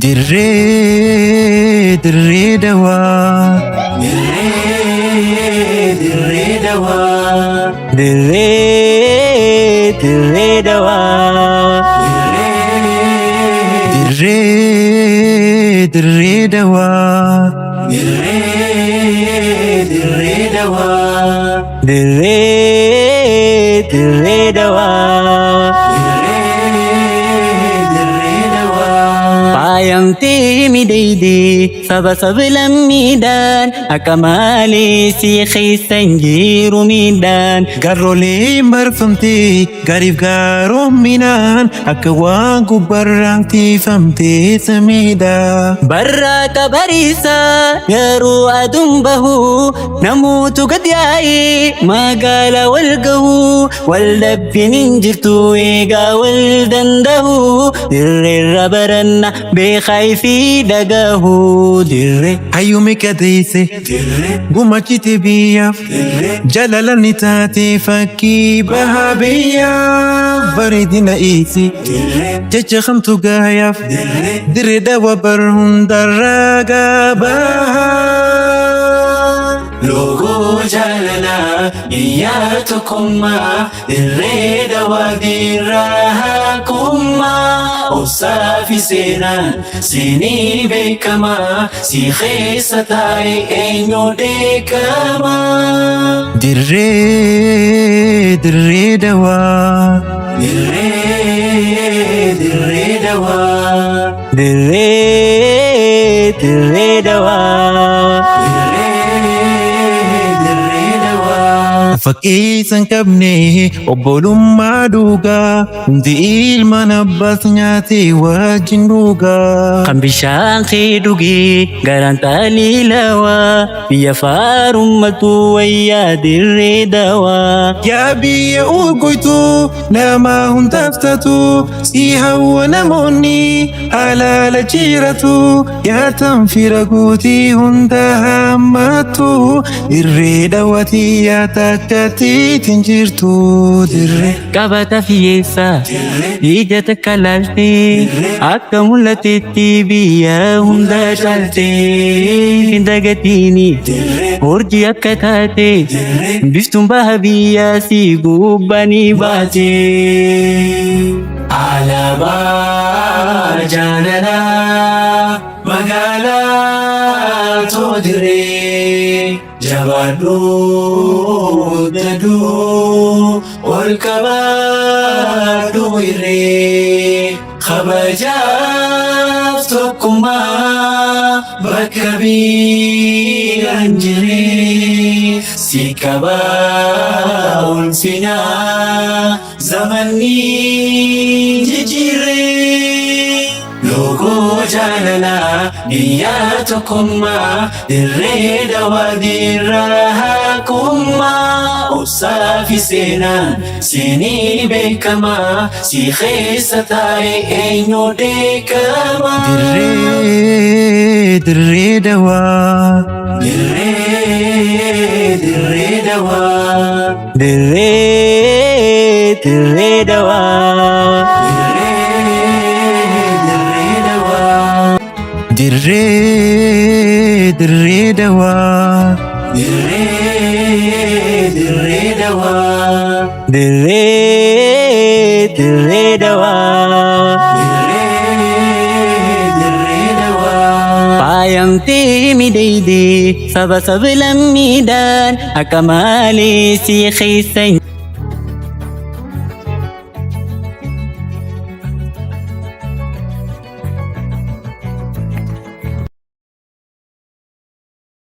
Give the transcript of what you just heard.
دري دوا دري دوا دري دوا دري دوا دري دوا دري دوا Payamti midaydi saba sablammidan akamali si khisan jiru midan Garole marfamte garif garominan akawan gubarang tifamte samida baraka barisa yaru adumbahu namutu gadyai magala walgahu waldabinin jirtu ega waldandahu dirrabaranna بخايفي دقاهو دري هيومك ديسي قمتي بيا جلالني تاتي فكي بها بيا بريدنا ايسي جخمتو قايف دري دوا برهن دراقا بها لوغو جالنا إياتكما الريد ودراهاكما أصافي سينا سيني بكما سي خيستاي إنو ديكما دري دوا دري دوا دري دوا Fakkiisan qabne obbolummaa dhugaa hundi ilma nabbas nyaatee wajjin dhugaa. Kan bishaan kee dhugee garaan taliilawaa biyya faarummatu wayyaa dirree dawaa. Yaa biyya urgoytu nama hundaaf tatu si hawwa namoonni halaala jiratu yaatan fira guutii hunda hammatu irree dawatii yaata Katiitiin jirtu dirree qabata fiyyeessa ija takka laaltee akka mul'atetti biyya hunda caaltee hin dagatiini hordii akka taate biftuun baha biyyaa si gubbanii baatee. Alaabaa jaalalaa magaalaa Toodiree jabaadhuu dadhuu ol kabaadhuu irree kabajaaf tokkummaa bakka biiraan jiree si qabaa ulfinaa zamanni jijjiiree. Loogoo jaalalaa biyya tokkummaa dirree dawaa dirraakummaa obsaafi seenaan seenii beekamaa si keessa taa'e eenyu deekama. Dirree dawaa dirree dawaa dirree dawaa دري دوا دري دوا دري دوا Payamti midaydi saba sablammidan akamali si khisan